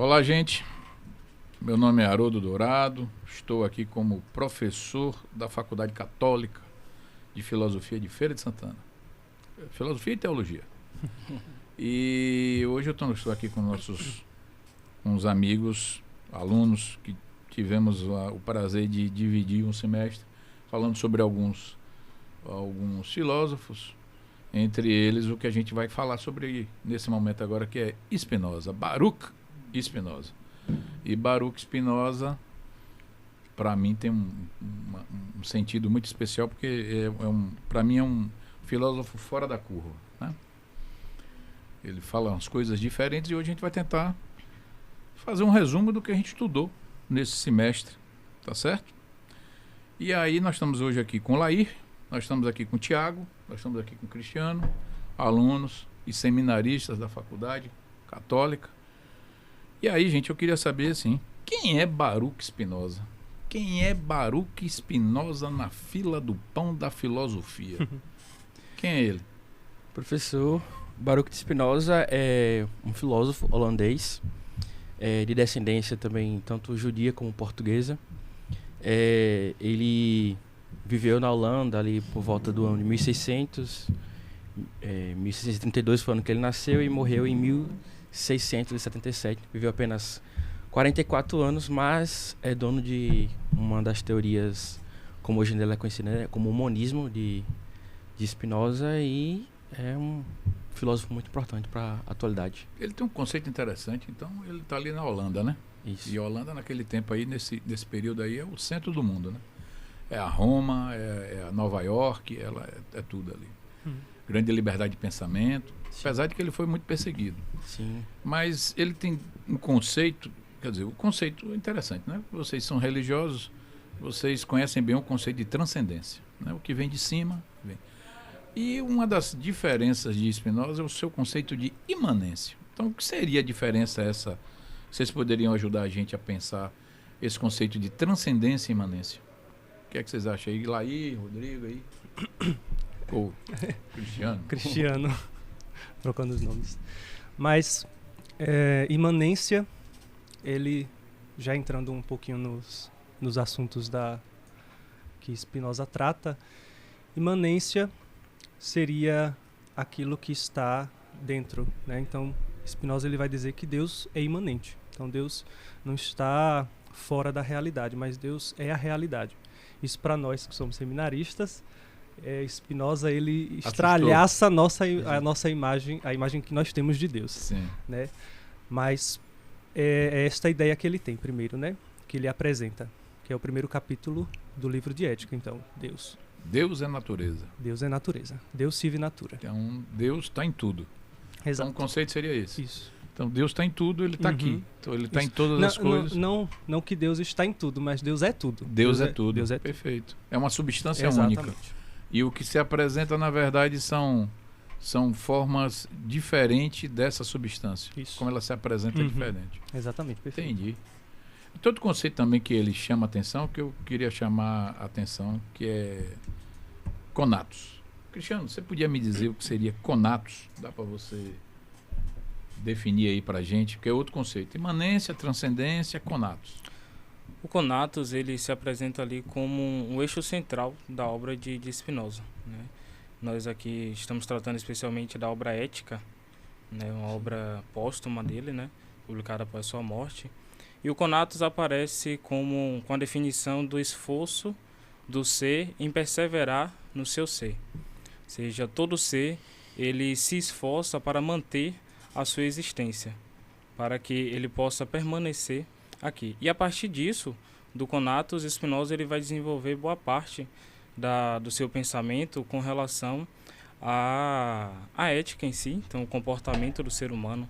Olá, gente. Meu nome é Haroldo Dourado. Estou aqui como professor da Faculdade Católica de Filosofia de Feira de Santana. Filosofia e Teologia. E hoje eu estou aqui com uns amigos, alunos, que tivemos o prazer de dividir um semestre falando sobre alguns filósofos, entre eles o que a gente vai falar sobre nesse momento agora, que é Spinoza, Baruch Spinoza. E Baruch Spinoza, para mim, tem um sentido muito especial, porque para mim é um filósofo fora da curva, né? Ele fala umas coisas diferentes e hoje a gente vai tentar fazer um resumo do que a gente estudou nesse semestre, tá certo? E aí nós estamos hoje aqui com o Lair, nós estamos aqui com o Tiago, nós estamos aqui com o Cristiano, alunos e seminaristas da Faculdade Católica. E aí, gente, eu queria saber, assim, quem é Baruch Spinoza? Quem é Baruch Spinoza na fila do pão da filosofia? Quem é ele? Professor Baruch Spinoza é um filósofo holandês, de descendência também tanto judia como portuguesa. Ele viveu na Holanda ali por volta do ano de 1600, 1632 foi o ano que ele nasceu, e morreu em 1677. Viveu apenas 44 anos, mas é dono de uma das teorias, como hoje em dia ela é conhecida, né, como o monismo de Spinoza, e é um filósofo muito importante para a atualidade. Ele tem um conceito interessante, então ele está ali na Holanda, né? Isso. E a Holanda naquele tempo aí, nesse período aí, é o centro do mundo, né? É a Roma, é a Nova York, ela é tudo ali. Grande liberdade de pensamento, sim, apesar de que ele foi muito perseguido. Sim. Mas ele tem um conceito, quer dizer, o conceito é interessante, né? Vocês são religiosos, vocês conhecem bem o conceito de transcendência, né? O que vem de cima, vem. E uma das diferenças de Spinoza é o seu conceito de imanência. Então, o que seria a diferença essa? Vocês poderiam ajudar a gente a pensar esse conceito de transcendência e imanência? O que é que vocês acham aí? Laí, Rodrigo aí? Ou Cristiano? Cristiano, trocando os nomes. Mas imanência, ele já entrando um pouquinho nos assuntos que Spinoza trata, imanência seria aquilo que está dentro, né? Então, Spinoza ele vai dizer que Deus é imanente. Então, Deus não está fora da realidade, mas Deus é a realidade. Isso para nós que somos seminaristas, Spinoza ele estralhaça a nossa imagem, a imagem que nós temos de Deus. Sim. Né? Mas é esta ideia que ele tem primeiro, né? Que ele apresenta, que é o primeiro capítulo do livro de Ética. Então, Deus é natureza. Deus é natureza. Deus sive natura. Então, Deus está em tudo. Exato. Então, o conceito seria esse. Isso. Então, Deus está em tudo, ele está aqui. Então, ele está em todas as coisas. Não que Deus está em tudo, mas Deus é tudo. Deus é tudo. Deus é perfeito. É uma substância Exatamente. única. E o que se apresenta, na verdade, são formas diferentes dessa substância. Isso. Como ela se apresenta é diferente. Exatamente, perfeito. Entendi. E outro conceito também que ele chama atenção, que eu queria chamar a atenção, que é conatos. Cristiano, você podia me dizer o que seria conatos? Dá para você definir aí para a gente, porque é outro conceito. Imanência, transcendência, conatos. O conatos, ele se apresenta ali como um eixo central da obra de Spinoza, né? Nós aqui estamos tratando especialmente da obra Ética, né? Uma obra póstuma dele, né? Publicada após sua morte. E o conatos aparece com a definição do esforço do ser em perseverar no seu ser. Ou seja, todo ser, ele se esforça para manter a sua existência, para que ele possa permanecer aqui. E a partir disso, do conatos, Spinoza ele vai desenvolver boa parte do seu pensamento com relação à ética em si, então o comportamento do ser humano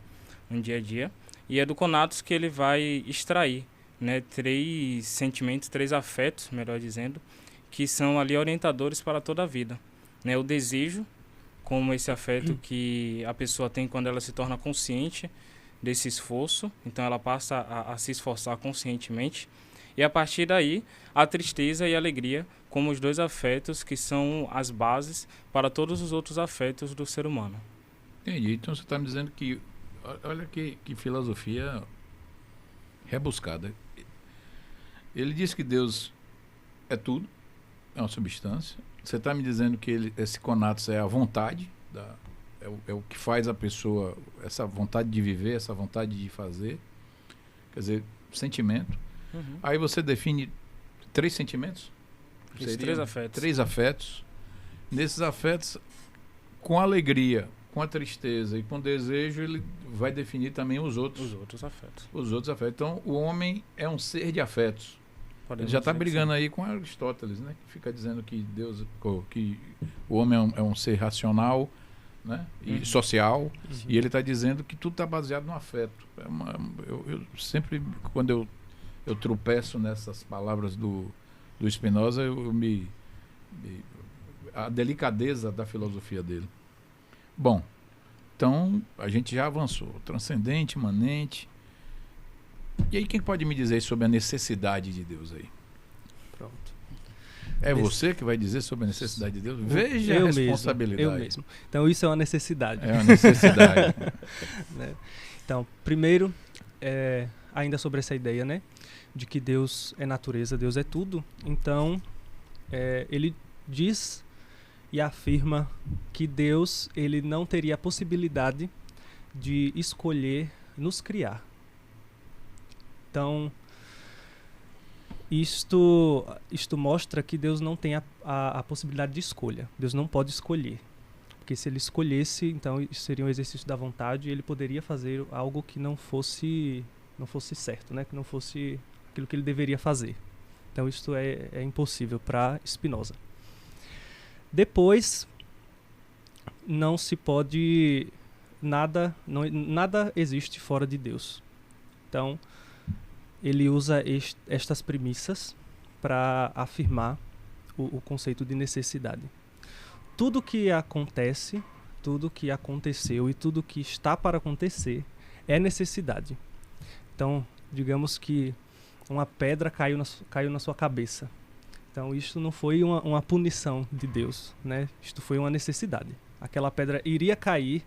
no dia a dia. E é do conatos que ele vai extrair, né, 3 sentimentos, 3 afetos, melhor dizendo, que são ali orientadores para toda a vida, né? O desejo, como esse afeto que a pessoa tem quando ela se torna consciente desse esforço, então ela passa a se esforçar conscientemente. E a partir daí, a tristeza e a alegria como os 2 afetos que são as bases para todos os outros afetos do ser humano. Entendi. Então você está me dizendo que, olha que filosofia rebuscada. Ele diz que Deus é tudo, é uma substância. Você está me dizendo que esse conatos é a vontade, é o que faz a pessoa, essa vontade de viver, essa vontade de fazer, quer dizer, sentimento. Uhum. Aí você define 3 sentimentos? Isso, 3 afetos. 3 afetos. Nesses afetos, com alegria, com a tristeza e com desejo, ele vai definir também os outros afetos. Os outros afetos. Então, o homem é um ser de afetos. Podemos Ele já está dizer que brigando aí com Aristóteles, né? Que fica dizendo que que o homem é um ser racional, né? E social. E ele está dizendo que tudo está baseado no afeto. Eu sempre, quando eu tropeço nessas palavras do Spinoza, a delicadeza da filosofia dele. Bom, então a gente já avançou. Transcendente, imanente. E aí, quem pode me dizer sobre a necessidade de Deus aí? Pronto. É você que vai dizer sobre a necessidade de Deus? Veja a responsabilidade. Eu mesmo. Então, isso é uma necessidade. É uma necessidade. Né? Então, primeiro, ainda sobre essa ideia, né? De que Deus é natureza, Deus é tudo. Então, ele diz e afirma que Deus ele não teria a possibilidade de escolher nos criar. Então, isto mostra que Deus não tem a possibilidade de escolha. Deus não pode escolher. Porque se ele escolhesse, então isso seria um exercício da vontade e ele poderia fazer algo que não fosse certo, né? Que não fosse aquilo que ele deveria fazer. Então, isto é impossível para Spinoza. Depois, não se pode... Nada existe fora de Deus. Então, ele usa estas premissas para afirmar o conceito de necessidade. Tudo que acontece, tudo que aconteceu e tudo que está para acontecer é necessidade. Então, digamos que uma pedra caiu na sua cabeça. Então, isto não foi uma punição de Deus, né? Isto foi uma necessidade. Aquela pedra iria cair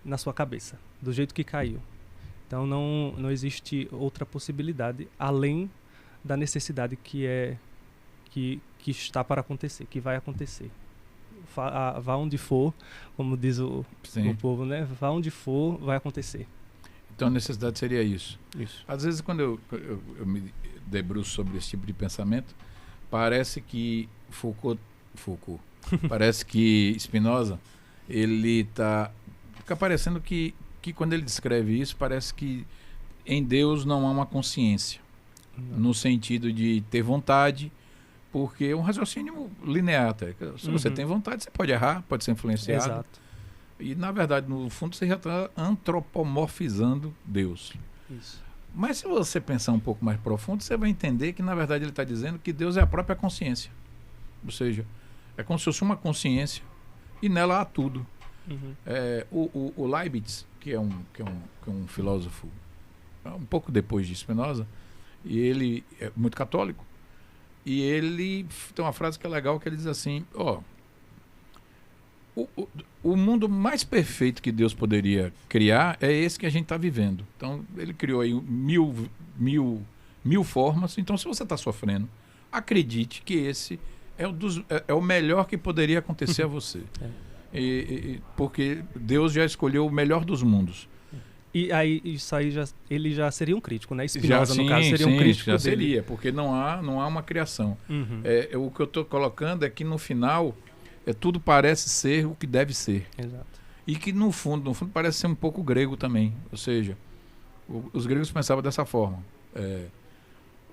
na sua cabeça, do jeito que caiu. Então, não existe outra possibilidade além da necessidade que está para acontecer, que vai acontecer. Vá onde for, como diz o povo, né? Vá onde for, vai acontecer. Então, a necessidade seria isso. Isso. Às vezes, quando eu me debruço sobre esse tipo de pensamento, parece que Foucault parece que Spinoza, fica parecendo que quando ele descreve isso, parece que em Deus não há uma consciência, no sentido de ter vontade, porque é um raciocínio linear até. Se você tem vontade, você pode errar, pode ser influenciado. Exato. E, na verdade, no fundo, você já está antropomorfizando Deus. Isso. Mas se você pensar um pouco mais profundo, você vai entender que, na verdade, ele está dizendo que Deus é a própria consciência. Ou seja, é como se fosse uma consciência e nela há tudo. O Leibniz, que é um filósofo um pouco depois de Spinoza, e ele é muito católico, e ele tem uma frase que é legal, que ele diz assim, o mundo mais perfeito que Deus poderia criar é esse que a gente está vivendo. Então, ele criou aí mil formas. Então, se você está sofrendo, acredite que esse é o melhor que poderia acontecer a você. Porque Deus já escolheu o melhor dos mundos. E aí, isso aí ele já seria um crítico, né? Spinoza, no caso, seria um crítico já dele. seria, porque não há uma criação. O que eu estou colocando é que no final tudo parece ser o que deve ser. Exato. E que no fundo parece ser um pouco grego também. Ou seja, os gregos pensavam dessa forma.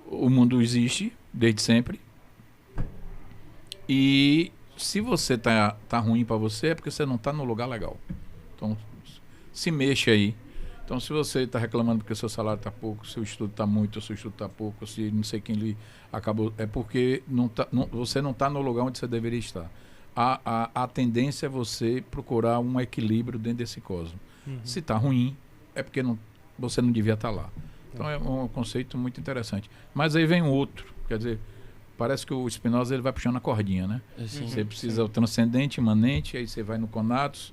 O mundo existe desde sempre. E se você tá ruim para você, é porque você não está no lugar legal. Então, se mexa aí. Então, se você está reclamando porque o seu salário está pouco, seu estudo está muito, o seu estudo está pouco, se não sei quem lhe acabou, é porque você não está no lugar onde você deveria estar. A tendência é você procurar um equilíbrio dentro desse cosmos. Se está ruim, é porque você não devia estar lá. Então, é um conceito muito interessante. Mas aí vem outro, quer dizer, parece que o Spinoza ele vai puxando a cordinha, né? Você precisa o transcendente, imanente, aí você vai no conatos,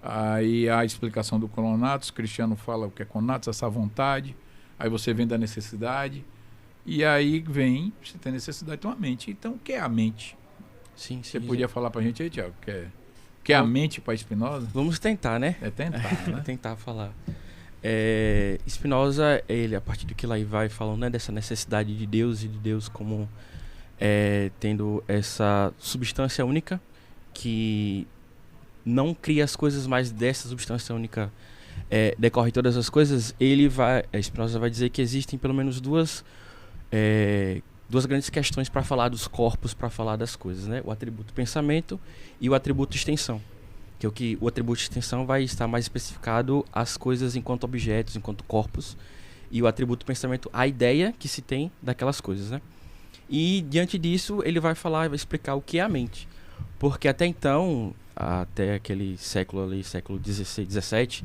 aí a explicação do conatos, Cristiano fala o que é conatos, essa vontade, Aí você vem da necessidade. E aí vem, você tem necessidade de uma mente. Então, o que é a mente? Sim, Você sim. podia falar pra gente aí, Tiago, que é a mente para Spinoza? Vamos tentar, né? É tentar, né? Tentar falar. Spinoza, ele, a partir do que lá vai falando, né, dessa necessidade de Deus e de Deus como tendo essa substância única que não cria as coisas, mas dessa substância única decorre todas as coisas. Spinoza vai dizer que existem pelo menos duas grandes questões para falar dos corpos, para falar das coisas, né? O atributo pensamento e o atributo extensão. Que o atributo de extensão vai estar mais especificado às coisas enquanto objetos, enquanto corpos, e o atributo pensamento, a ideia que se tem daquelas coisas, né? E diante disso, ele vai explicar o que é a mente. Porque até então, até aquele século ali, século XVI, XVII,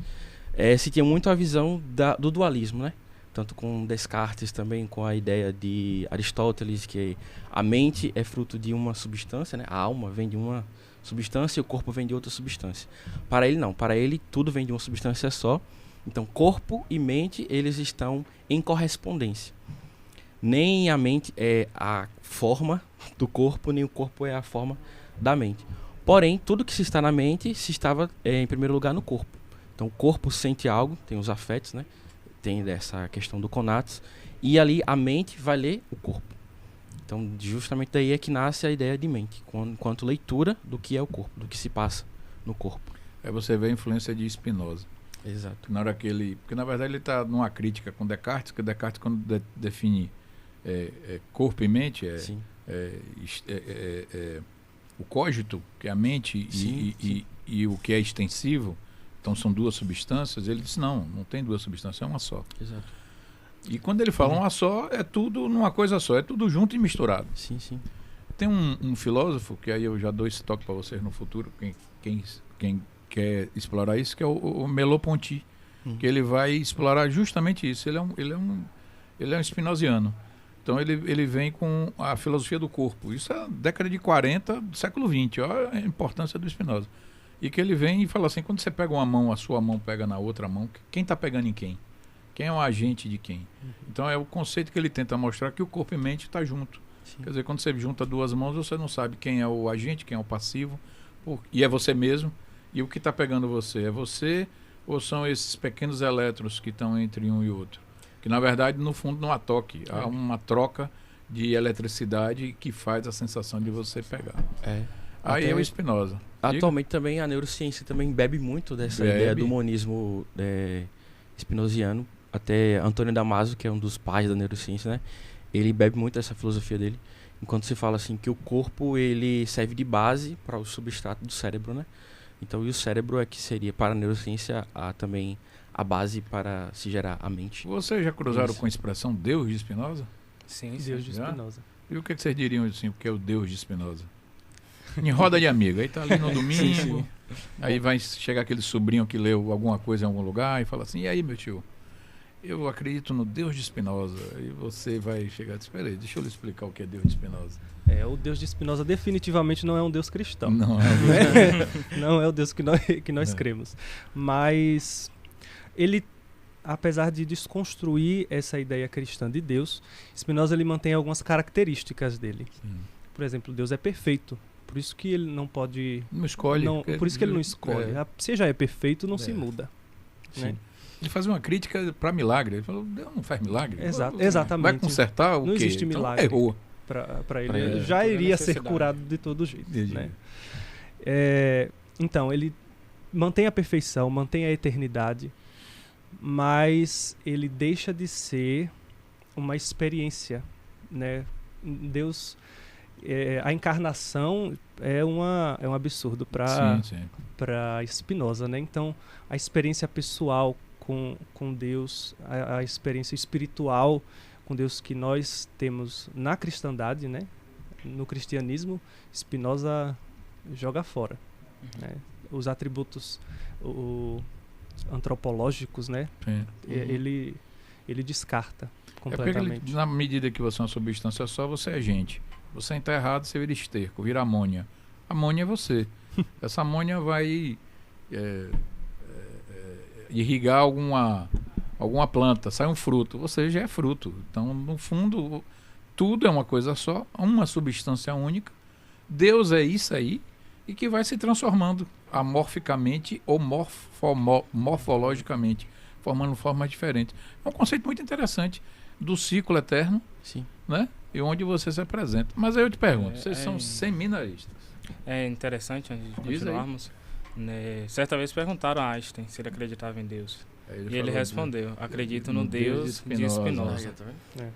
se tinha muito a visão do dualismo, né? Tanto com Descartes também, com a ideia de Aristóteles, que a mente é fruto de uma substância, né? A alma vem de uma substância e o corpo vem de outra substância. Para ele não, para ele tudo vem de uma substância só. Então corpo e mente, eles estão em correspondência. Nem a mente é a forma do corpo, nem o corpo é a forma da mente. Porém, tudo que se está na mente se estava em primeiro lugar no corpo. Então o corpo sente algo, tem os afetos, né? Tem dessa questão do conatos, e ali a mente vai ler o corpo. Então, justamente daí é que nasce a ideia de mente, enquanto leitura do que é o corpo, do que se passa no corpo. Aí você vê a influência de Spinoza. Exato. Na hora que porque na verdade ele está numa crítica com Descartes, que Descartes quando define corpo e mente, Sim. O cógito, que é a mente, Sim. e o que é extensivo. Então são duas substâncias. Ele disse, não tem duas substâncias, é uma só. Exato. E quando ele fala uma só, é tudo numa coisa só, é tudo junto e misturado. Sim, sim. Tem um filósofo, que aí eu já dou esse toque para vocês no futuro, quem quer explorar isso, que é o Merleau-Ponty, que ele vai explorar justamente isso. Ele é um spinoziano. Então ele vem com a filosofia do corpo. Isso é década de 40 do século XX. Olha a importância do Spinoza. E que ele vem e fala assim, quando você pega uma mão, a sua mão pega na outra mão, quem está pegando em quem? Quem é o agente de quem? Então é o conceito que ele tenta mostrar, que o corpo e mente está junto. Sim. Quer dizer, quando você junta duas mãos, você não sabe quem é o agente, quem é o passivo, e é você mesmo. E o que está pegando você? É você ou são esses pequenos elétrons que estão entre um e outro? Que na verdade, no fundo, não há toque. Há uma troca de eletricidade que faz a sensação de você pegar. Aí é o Spinoza. Atualmente também a neurociência também bebe muito dessa ideia do monismo spinoziano. Até Antônio Damasio, que é um dos pais da neurociência, né? Ele bebe muito dessa filosofia dele. Enquanto se fala assim que o corpo ele serve de base para o substrato do cérebro, né? Então, e o cérebro é que seria para a neurociência também a base para se gerar a mente. Vocês já cruzaram com a expressão Deus de Spinoza? Sim, Deus de Spinoza. E o que vocês diriam assim, o que é o Deus de Spinoza? Em roda de amigo, aí tá ali no domingo, aí vai chegar aquele sobrinho que leu alguma coisa em algum lugar e fala assim, e aí meu tio, eu acredito no Deus de Spinoza. E você vai chegar e dizer, espera aí, deixa eu lhe explicar o que é Deus de Spinoza. O Deus de Spinoza definitivamente não é um Deus cristão. Não Não é o Deus que nós cremos. Mas ele, apesar de desconstruir essa ideia cristã de Deus, Spinoza ele mantém algumas características dele. Sim. Por exemplo, Deus é perfeito. Por isso que ele não pode... Não escolhe. Por isso que ele não escolhe. Se já é perfeito, não se muda. Sim. Né? Ele fazia uma crítica para milagre. Ele falou, Deus não faz milagre. Exatamente. Vai consertar o quê? Não existe milagre. Então, errou. Para ele. Ele já iria ser curado de todo jeito. Né? Então, ele mantém a perfeição, mantém a eternidade, mas ele deixa de ser uma experiência. Né? Deus... a encarnação é um absurdo para Spinoza, né? Então, a experiência pessoal com Deus, a experiência espiritual com Deus que nós temos na cristandade, né? No cristianismo, Spinoza joga fora. Né? Os atributos antropológicos, né? Ele descarta completamente. Porque na medida que você é uma substância só, você é gente. Você está errado, você vira esterco, vira amônia. Amônia é você. Essa amônia vai irrigar alguma planta, sai um fruto, você já é fruto. Então, no fundo, tudo é uma coisa só, uma substância única. Deus é isso aí e que vai se transformando amorficamente ou morfologicamente, formando formas diferentes. É um conceito muito interessante do ciclo eterno, Sim. né? E onde você se apresenta. Mas aí eu te pergunto, vocês são seminaristas? É interessante, antes de Diz aí. continuarmos, né, certa vez perguntaram a Einstein se ele acreditava em Deus. E ele respondeu, acredito no Deus de Spinoza.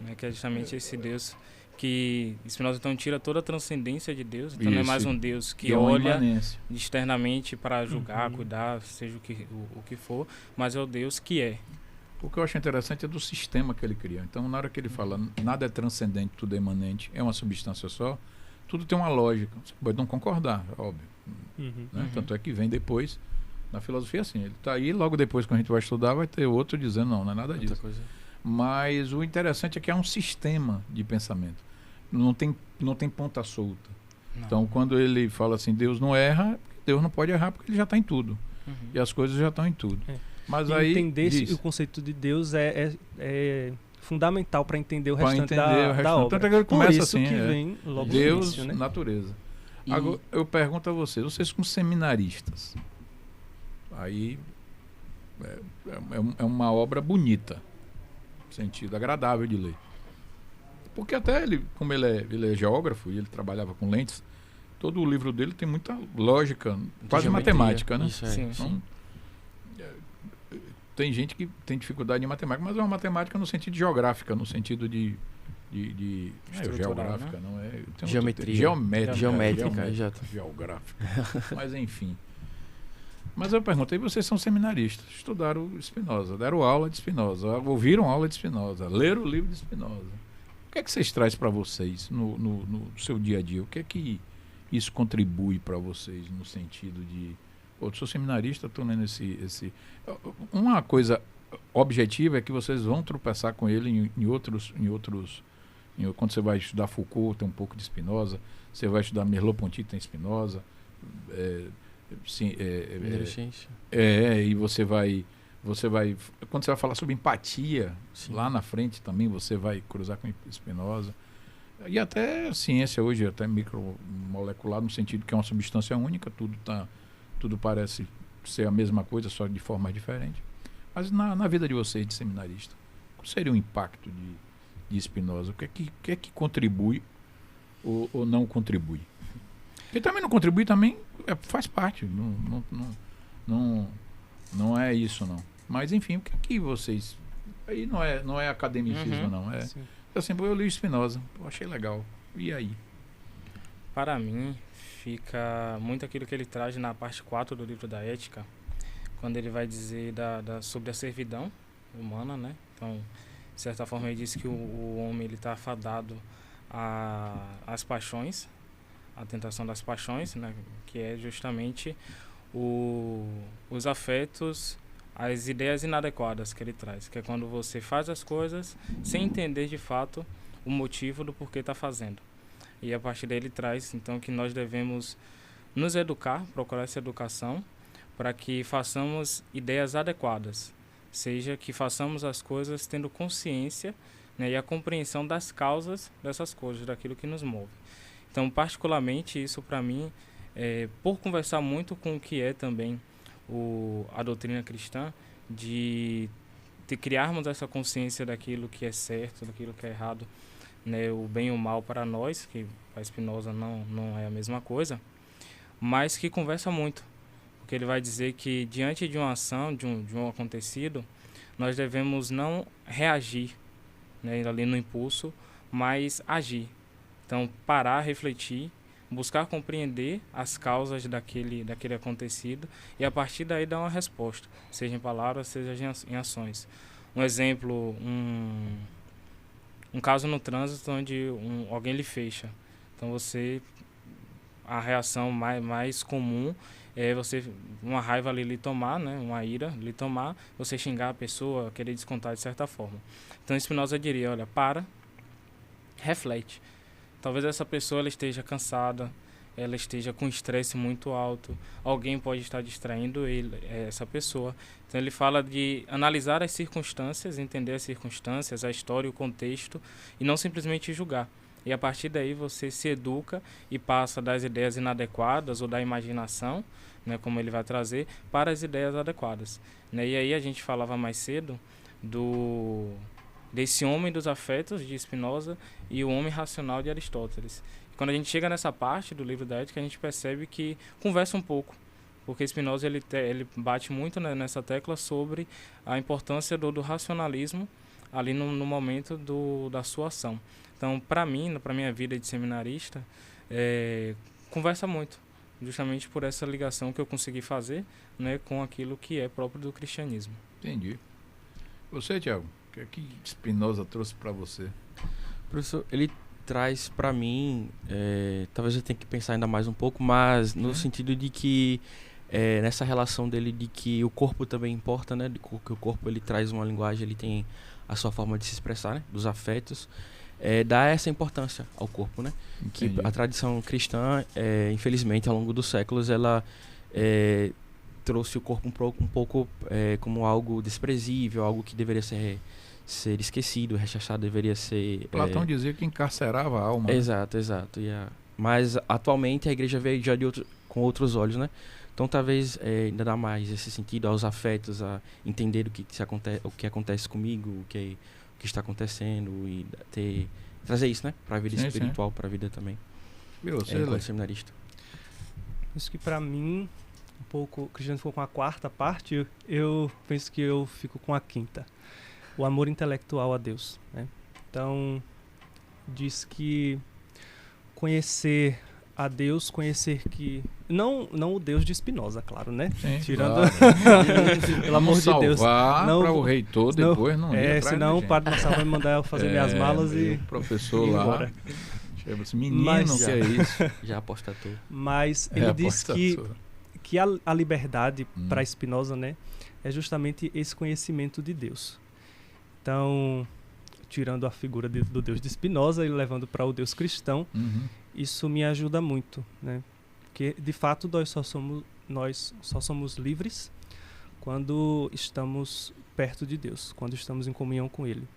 Né, que é justamente esse Deus que Spinoza então tira toda a transcendência de Deus, então não é mais um Deus que olha externamente para julgar, cuidar, seja o que for, mas é o Deus que é. O que eu acho interessante é do sistema que ele cria. Então, na hora que ele fala nada é transcendente, tudo é imanente, é uma substância só, tudo tem uma lógica. Você pode não concordar, óbvio. Né? Tanto é que vem depois, na filosofia assim, ele está aí, logo depois que a gente vai estudar, vai ter outro dizendo, não é nada disso. Mas o interessante é que é um sistema de pensamento. Não tem ponta solta. Não. Então, quando ele fala assim, Deus não erra, Deus não pode errar porque ele já está em tudo. E as coisas já estão em tudo. Mas e aí entender o conceito de Deus é fundamental para entender o restante da obra. Tanto é que ele começa por isso assim, que vem logo Deus, no início, né? natureza. Agora, eu pergunto a vocês como seminaristas, aí é uma obra bonita, no sentido agradável de ler. Porque até ele, como ele é geógrafo e ele trabalhava com lentes, todo o livro dele tem muita lógica, quase matemática, né? Isso, sim, então, sim. Tem gente que tem dificuldade em matemática, mas é uma matemática no sentido geográfica, no sentido de geográfica, né? Não é? Geometria. Geométrica, exato. Geográfica. Mas enfim. Mas eu perguntei, vocês são seminaristas, estudaram Spinoza, deram aula de Spinoza, ouviram aula de Spinoza, leram o livro de Spinoza. O que é que vocês trazem para vocês no seu dia a dia? O que é que isso contribui para vocês no sentido de... Eu sou seminarista, estou lendo esse... Uma coisa objetiva é que vocês vão tropeçar com ele em outros... Quando você vai estudar Foucault, tem um pouco de Spinoza. Você vai estudar Merleau-Ponty, tem Spinoza. E você vai... Quando você vai falar sobre empatia, sim, lá na frente também você vai cruzar com Spinoza. E até ciência hoje, até micromolecular, no sentido que é uma substância única, tudo parece ser a mesma coisa, só de forma diferente. Mas na vida de vocês, de seminarista, qual seria o impacto de Spinoza? O que é que contribui ou não contribui? Porque também não contribui, também faz parte. Não é isso, não. Mas, enfim, o que é que vocês... Aí não é academicismo, não. Assim, eu li Spinoza, eu achei legal. E aí? Para mim, fica muito aquilo que ele traz na parte 4 do livro da Ética, quando ele vai dizer sobre a servidão humana, né? Então, de certa forma, ele diz que o homem está afadado às paixões, à tentação das paixões, né? Que é justamente os afetos, as ideias inadequadas que ele traz, que é quando você faz as coisas sem entender de fato o motivo do porquê está fazendo. E a partir daí ele traz, então, que nós devemos nos educar, procurar essa educação, para que façamos ideias adequadas, seja que façamos as coisas tendo consciência, né, e a compreensão das causas dessas coisas, daquilo que nos move. Então, particularmente, isso para mim, por conversar muito com o que é também a doutrina cristã, de criarmos essa consciência daquilo que é certo, daquilo que é errado, né, o bem e o mal para nós, que para Spinoza não é a mesma coisa, mas que conversa muito, porque ele vai dizer que diante de uma ação, de um acontecido, nós devemos não reagir, né, ali no impulso, mas agir. Então, parar, refletir, buscar compreender as causas daquele acontecido e a partir daí dar uma resposta, seja em palavras, seja em ações. Um exemplo, um caso no trânsito onde alguém lhe fecha. Então a reação mais comum é você, uma raiva ali lhe tomar, né, uma ira lhe tomar, você xingar a pessoa, querer descontar de certa forma. Então Spinoza diria, olha, reflete. Talvez essa pessoa ela esteja cansada, ela esteja com estresse muito alto, alguém pode estar distraindo essa pessoa. Então ele fala de analisar as circunstâncias, entender as circunstâncias, a história, o contexto, e não simplesmente julgar. E a partir daí você se educa e passa das ideias inadequadas ou da imaginação, né, como ele vai trazer, para as ideias adequadas. Né? E aí a gente falava mais cedo desse homem dos afetos de Spinoza e o homem racional de Aristóteles. E quando a gente chega nessa parte do livro da Ética, a gente percebe que conversa um pouco, porque Spinoza ele bate muito, né, nessa tecla sobre a importância do racionalismo ali no momento da sua ação. Então, para mim, para minha vida de seminarista, conversa muito, justamente por essa ligação que eu consegui fazer, né, com aquilo que é próprio do cristianismo. Entendi. Você, Thiago, o que Spinoza trouxe para você? Professor, ele traz para mim, talvez eu tenha que pensar ainda mais um pouco, mas no sentido de que nessa relação dele de que o corpo também importa, né, que o corpo ele traz uma linguagem, ele tem a sua forma de se expressar, né, dos afetos, dá essa importância ao corpo, né? Entendi. Que a tradição cristã, infelizmente, ao longo dos séculos, ela trouxe o corpo um pouco como algo desprezível, algo que deveria ser esquecido, rechaçado, deveria ser... Platão dizia que encarcerava a alma. Exato. Mas atualmente a igreja veio já com outros olhos, né? Então talvez ainda dá mais esse sentido aos afetos, a entender o que acontece comigo, o que está acontecendo e trazer isso, né, para a vida espiritual, para a vida também. Enquanto seminarista. Isso que para mim um pouco, o Cristiano ficou com a quarta parte, eu penso que eu fico com a quinta. O amor intelectual a Deus, né? Então diz que conhecer a Deus, conhecer que não o Deus de Spinoza, claro, né? Sim, tirando claro. pelo amor de Deus, não para o reitor depois não senão o padre Marçal vai mandar eu fazer minhas malas e o professor ir lá embora. Menino, Mas, que é isso? Já apostatou. Mas ele diz que a liberdade para Spinoza, né, é justamente esse conhecimento de Deus. Então, tirando a figura do Deus de Spinoza e levando para o Deus cristão, isso me ajuda muito, né? Porque de fato nós só somos livres quando estamos perto de Deus, quando estamos em comunhão com Ele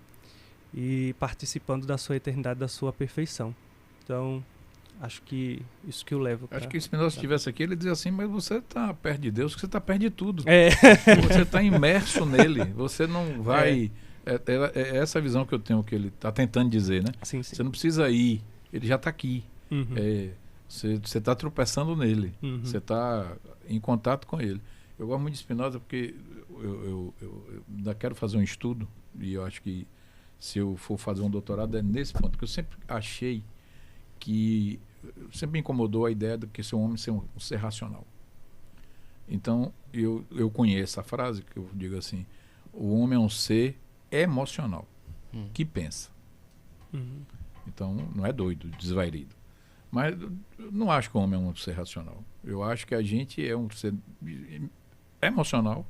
e participando da sua eternidade, da sua perfeição. Então, acho que isso que eu levo. Acho que se Spinoza estivesse aqui, ele dizia assim, mas você está perto de Deus, você está perto de tudo. Você está imerso nele, você não vai... É essa visão que eu tenho, que ele está tentando dizer, né? Sim. Você não precisa ir, ele já está aqui. Você está tropeçando nele, você está em contato com ele. Eu gosto muito de Spinoza porque eu ainda quero fazer um estudo, e eu acho que se eu for fazer um doutorado é nesse ponto, porque eu sempre achei que sempre me incomodou a ideia de que esse homem ser um ser racional. Então eu conheço a frase que eu digo assim: o homem é um ser emocional que pensa. Então não é doido, desvairido. Mas eu não acho que o homem é um ser racional. Eu acho que a gente é um ser emocional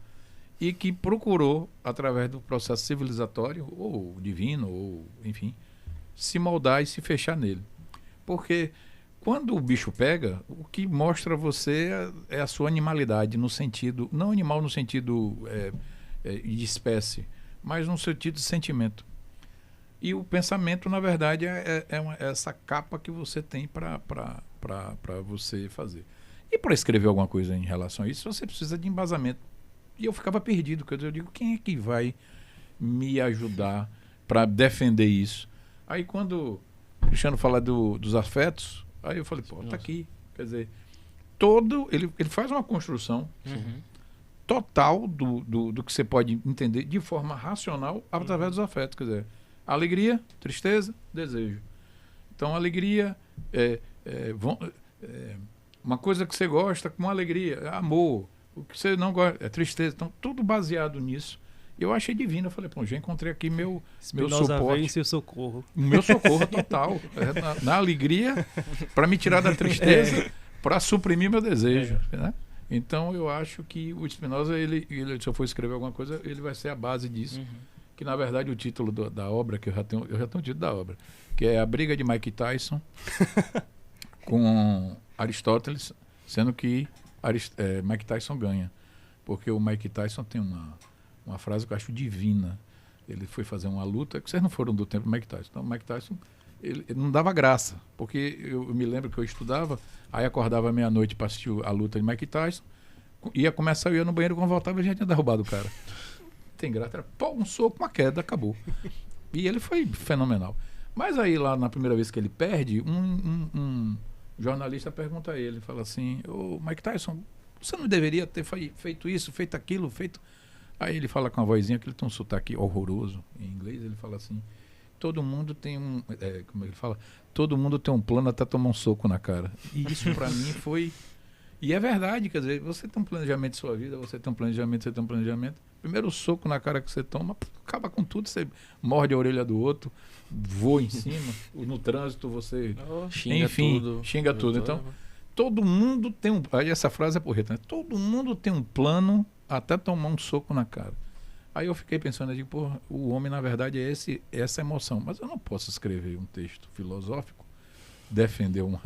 e que procurou, através do processo civilizatório ou divino, ou enfim, se moldar e se fechar nele. Porque quando o bicho pega, o que mostra você é a sua animalidade, no sentido, não animal no sentido de espécie, mas no sentido de sentimento. E o pensamento, na verdade, é essa capa que você tem para você fazer. E para escrever alguma coisa em relação a isso, você precisa de embasamento. E eu ficava perdido, porque eu digo, quem é que vai me ajudar para defender isso? Aí quando o Cristiano fala dos afetos, aí eu falei, pô, tá aqui. Quer dizer, ele faz uma construção total do que você pode entender de forma racional através dos afetos. Quer dizer, alegria, tristeza, desejo. Então, alegria uma coisa que você gosta com alegria, é amor. O que você não gosta é tristeza. Então, tudo baseado nisso. Eu achei divino. Eu falei, pô, já encontrei aqui meu suporte. Vem seu socorro. O meu socorro total. Na alegria, para me tirar da tristeza, para suprimir meu desejo. Né? Então, eu acho que o Spinoza, ele, se eu for escrever alguma coisa, ele vai ser a base disso. Que, na verdade, o título da obra, que eu já tenho o título da obra, que é A Briga de Mike Tyson com Aristóteles, sendo que Mike Tyson ganha. Porque o Mike Tyson tem uma frase que eu acho divina. Ele foi fazer uma luta, que vocês não foram do tempo do Mike Tyson. Então, o Mike Tyson, ele não dava graça. Porque eu me lembro que eu estudava, aí acordava meia-noite para assistir a luta de Mike Tyson, ia começar, eu ia no banheiro, quando voltava, eu já tinha derrubado o cara. Tem graça, era pô, um soco, uma queda, acabou. E ele foi fenomenal. Mas aí, lá na primeira vez que ele perde, um jornalista pergunta a ele, fala assim, ô Mike Tyson, você não deveria ter feito isso, feito aquilo, feito... Aí ele fala com a vozinha, que ele tem um sotaque horroroso em inglês, ele fala assim, todo mundo tem como ele fala? Todo mundo tem um plano até tomar um soco na cara. E isso pra mim foi... E é verdade, quer dizer, você tem um planejamento de sua vida, você tem um planejamento. Primeiro soco na cara que você toma, acaba com tudo, você morde a orelha do outro, voa em cima, no trânsito você... xinga tudo. Então, todo mundo tem um... Aí essa frase é porreta, né? Todo mundo tem um plano até tomar um soco na cara. Aí eu fiquei pensando, eu digo, pô, o homem na verdade é essa emoção. Mas eu não posso escrever um texto filosófico, defender um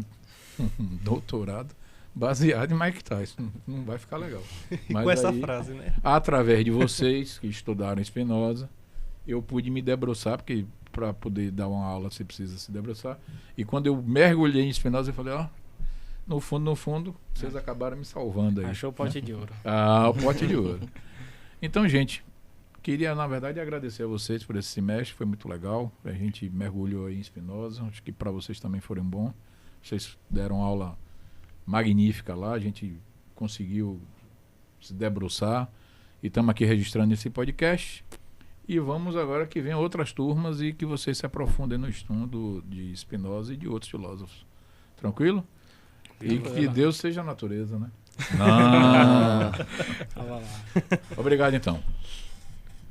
doutorado baseado em Mike Tyson. Não vai ficar legal. Mas com essa frase, né? Através de vocês que estudaram Spinoza, eu pude me debruçar, porque para poder dar uma aula você precisa se debruçar. E quando eu mergulhei em Spinoza, eu falei, ó, no fundo, vocês acabaram me salvando aí. Achou o pote de ouro. Ah, o pote de ouro. Então, gente, queria, na verdade, agradecer a vocês por esse semestre, foi muito legal. A gente mergulhou aí em Spinoza, acho que para vocês também foram bom. Vocês deram aula magnífica lá, a gente conseguiu se debruçar e estamos aqui registrando esse podcast. E vamos agora que venham outras turmas e que vocês se aprofundem no estudo de Spinoza e de outros filósofos. Tranquilo? E que Deus seja a natureza, né? Obrigado, então.